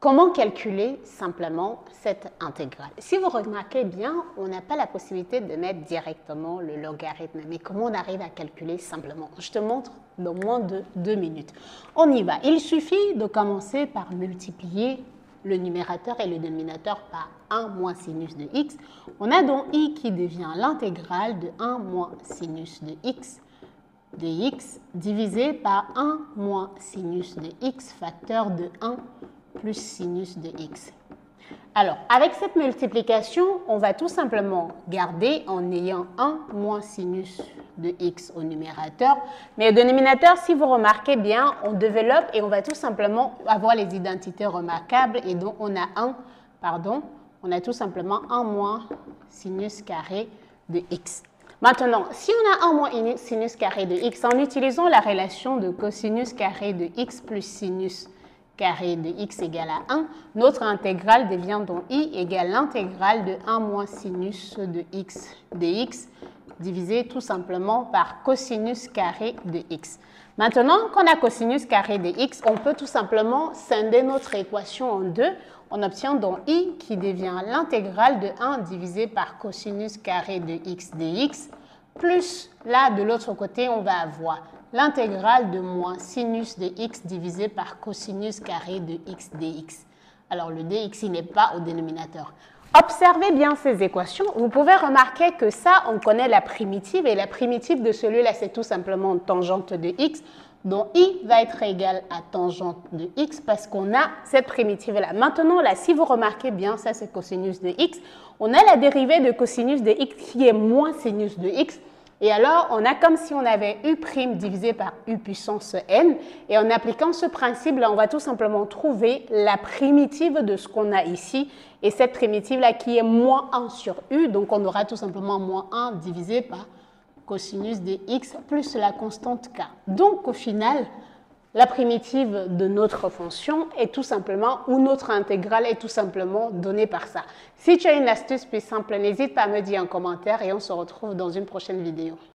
Comment calculer simplement cette intégrale? Si vous remarquez bien, on n'a pas la possibilité de mettre directement le logarithme. Mais comment on arrive à calculer simplement? Je te montre dans moins de 2 minutes. On y va. Il suffit de commencer par multiplier le numérateur et le dénominateur par 1 moins sinus de x. On a donc i qui devient l'intégrale de 1 moins sinus de x dx divisé par 1 moins sinus de x facteur de 1 plus sinus de x. Alors, avec cette multiplication, on va tout simplement garder en ayant 1 moins sinus de x au numérateur. Mais au dénominateur, si vous remarquez bien, on développe et on va tout simplement avoir les identités remarquables. Et donc, on a tout simplement 1 moins sinus carré de x. Maintenant, si on a 1 moins sinus carré de x, en utilisant la relation de cosinus carré de x plus sinus carré de x égale à 1, notre intégrale devient donc i égale l'intégrale de 1 moins sinus de x dx divisé tout simplement par cosinus carré de x. Maintenant qu'on a cosinus carré de x, on peut tout simplement scinder notre équation en deux. On obtient donc i qui devient l'intégrale de 1 divisé par cosinus carré de x dx, plus là de l'autre côté on va avoir l'intégrale de moins sinus de x divisé par cosinus carré de x dx. Alors le dx il n'est pas au dénominateur. Observez bien ces équations. Vous pouvez remarquer que ça, on connaît la primitive et la primitive de celui-là, c'est tout simplement tangente de x. Donc i va être égal à tangente de x parce qu'on a cette primitive-là. Maintenant, là, si vous remarquez bien, ça c'est cosinus de x. On a la dérivée de cosinus de x qui est moins sinus de x. Et alors, on a comme si on avait u' divisé par u puissance n. Et en appliquant ce principe, là, on va tout simplement trouver la primitive de ce qu'on a ici. Et cette primitive-là qui est moins 1 sur u. Donc, on aura tout simplement moins 1 divisé par cosinus de x plus la constante k. Donc, au final, la primitive de notre fonction est tout simplement, ou notre intégrale est tout simplement donnée par ça. Si tu as une astuce plus simple, n'hésite pas à me dire en commentaire et on se retrouve dans une prochaine vidéo.